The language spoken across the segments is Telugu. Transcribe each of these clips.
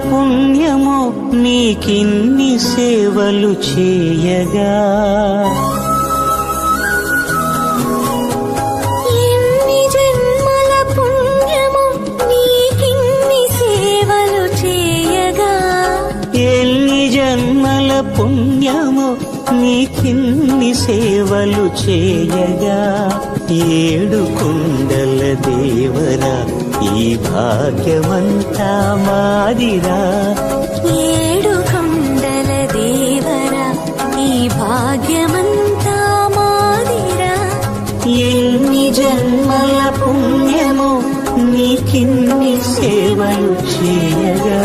పుణ్యము నీకిన్ని సేవలు చేయగా, ఎన్ని జన్మల పుణ్యము నీకిన్ని సేవలు చేయగా, ఎన్ని జన్మల పుణ్యము నీకిన్ని సేవలు చేయగా, ఏడు కుండల దేవరా ఈ భాగ్యమంతా మాదిరా, ఏడు కొండల దేవరా ఈ భాగ్యమంతా మాదిరా, ఎన్ని జన్మల పుణ్యము నీకిన్ని సేవలు చేయగా.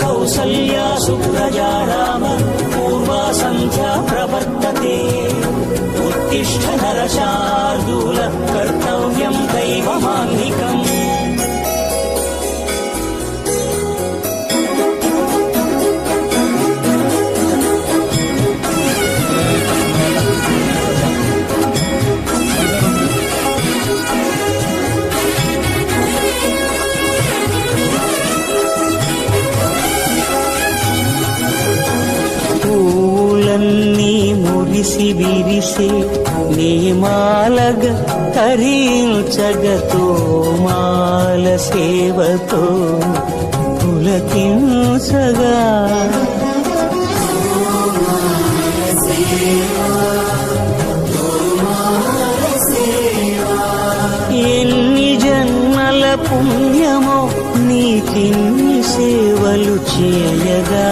కౌసల్యా సుప్రజా రామ పూర్వా సంధ్యా ప్రవర్తతే, ఉత్తిష్ఠ నరశార్దూల కర్తవ్యం దైవమాన్నికం. పూలన్నీ మురిసి విరిసే నేమాలగ తరించగతో మాల సేవతో పులకించగా, ఎన్ని జన్మల పుణ్యమో నీకిన్ని సేవలు చేయగా,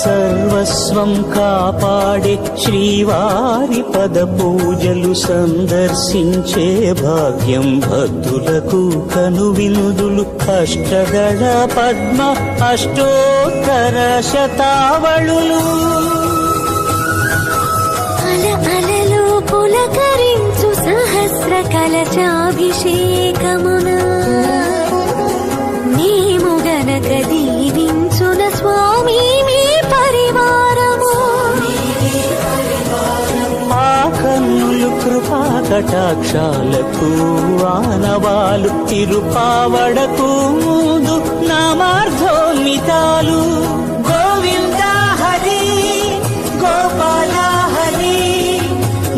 సర్వస్వం కాపాడే శ్రీవారి పద పూజలు సందర్శించే భాగ్యం భక్తులకు కనువినుదులు, అష్టదళ పద్మ అష్టోత్తర శతావళులు, అలలు పులకరించు సహస్ర కలచాభిషేకమున, మేము గనక దీవించున స్వామి మీ పరివారము, ఆ కన్నులు కృపా కటాక్షాలకు ఆనవాలు, తిరుపావడకు ముందు నామార్థోన్మితాలు. గోవింద హరి గోపాల హరి,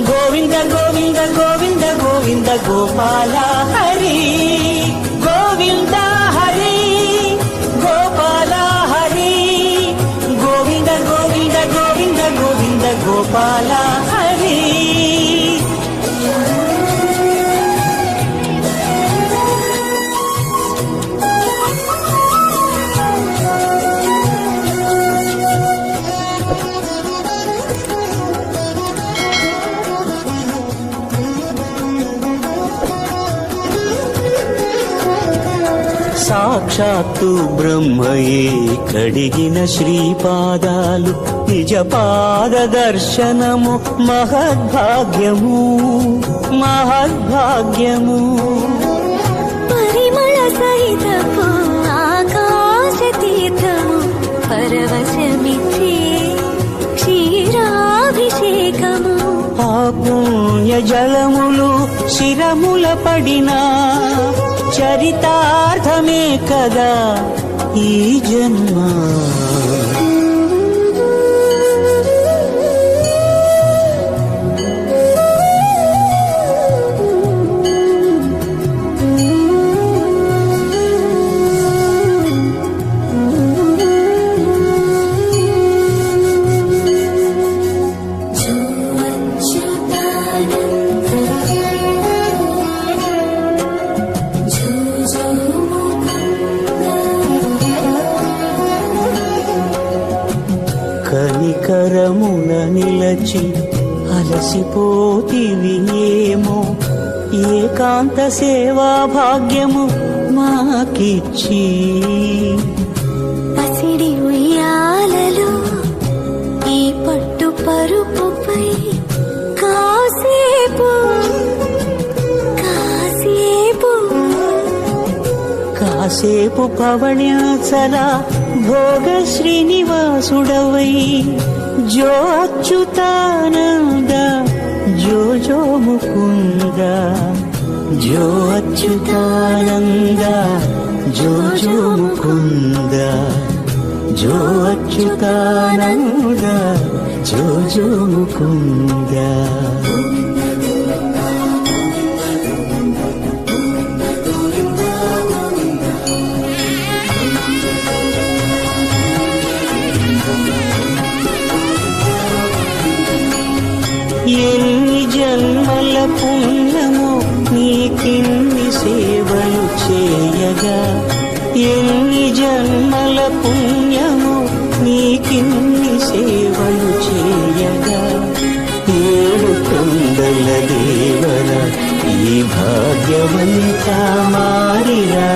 గోవింద గోవింద గోవింద గోవింద గోపాల హరి, గోవింద హరి గోపాల హరి, గోవింద గోవింద గోవింద గోవింద గోపాల హరి. సాక్షాత్తు బ్రహ్మయే కడిగిన శ్రీపాదాలు, నిజ పాద దర్శనము మహద్భాగ్యము మహద్భాగ్యము. పరిమళ సహితపు ఆకాశ తీర్థము పరవశమిచ్చే క్షీరాభిషేకము, ఆ పుణ్య జలములు శిరముల పడినా చరితార్థమే కదా ఈ జన్మ. నిలచి అలసిపోతివి ఏమో ఏకాంత సేవా భాగ్యము మాకిచ్చి పసిడి ఉయ్యాలలో ఈ పట్టు పరుపుపై కాసేపు కాసేపు కాసేపు పవణ్యాచల భోగ శ్రీనివాసుడవై జో అచ్యుతానంద జో జో ముకుంద జో అచ్యుతానంద జో జో ముకుంద జో అచ్యుతానంద జో జో ముకుంద. ఎన్ని జన్మల పుణ్యమో నీకిన్ని సేవలు చేయగా ఎన్ని జన్మల పుణ్యమో నీకిన్ని సేవలు చేయగా ఏడు కొండల దేవర ఈ భాగ్యవంతా మారిరా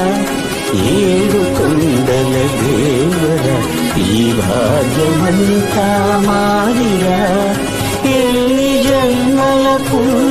ఏడు కొండల దేవర ఈ భాగ్యవంతా మారిరా ఎన్ని జన్మల పుణ్య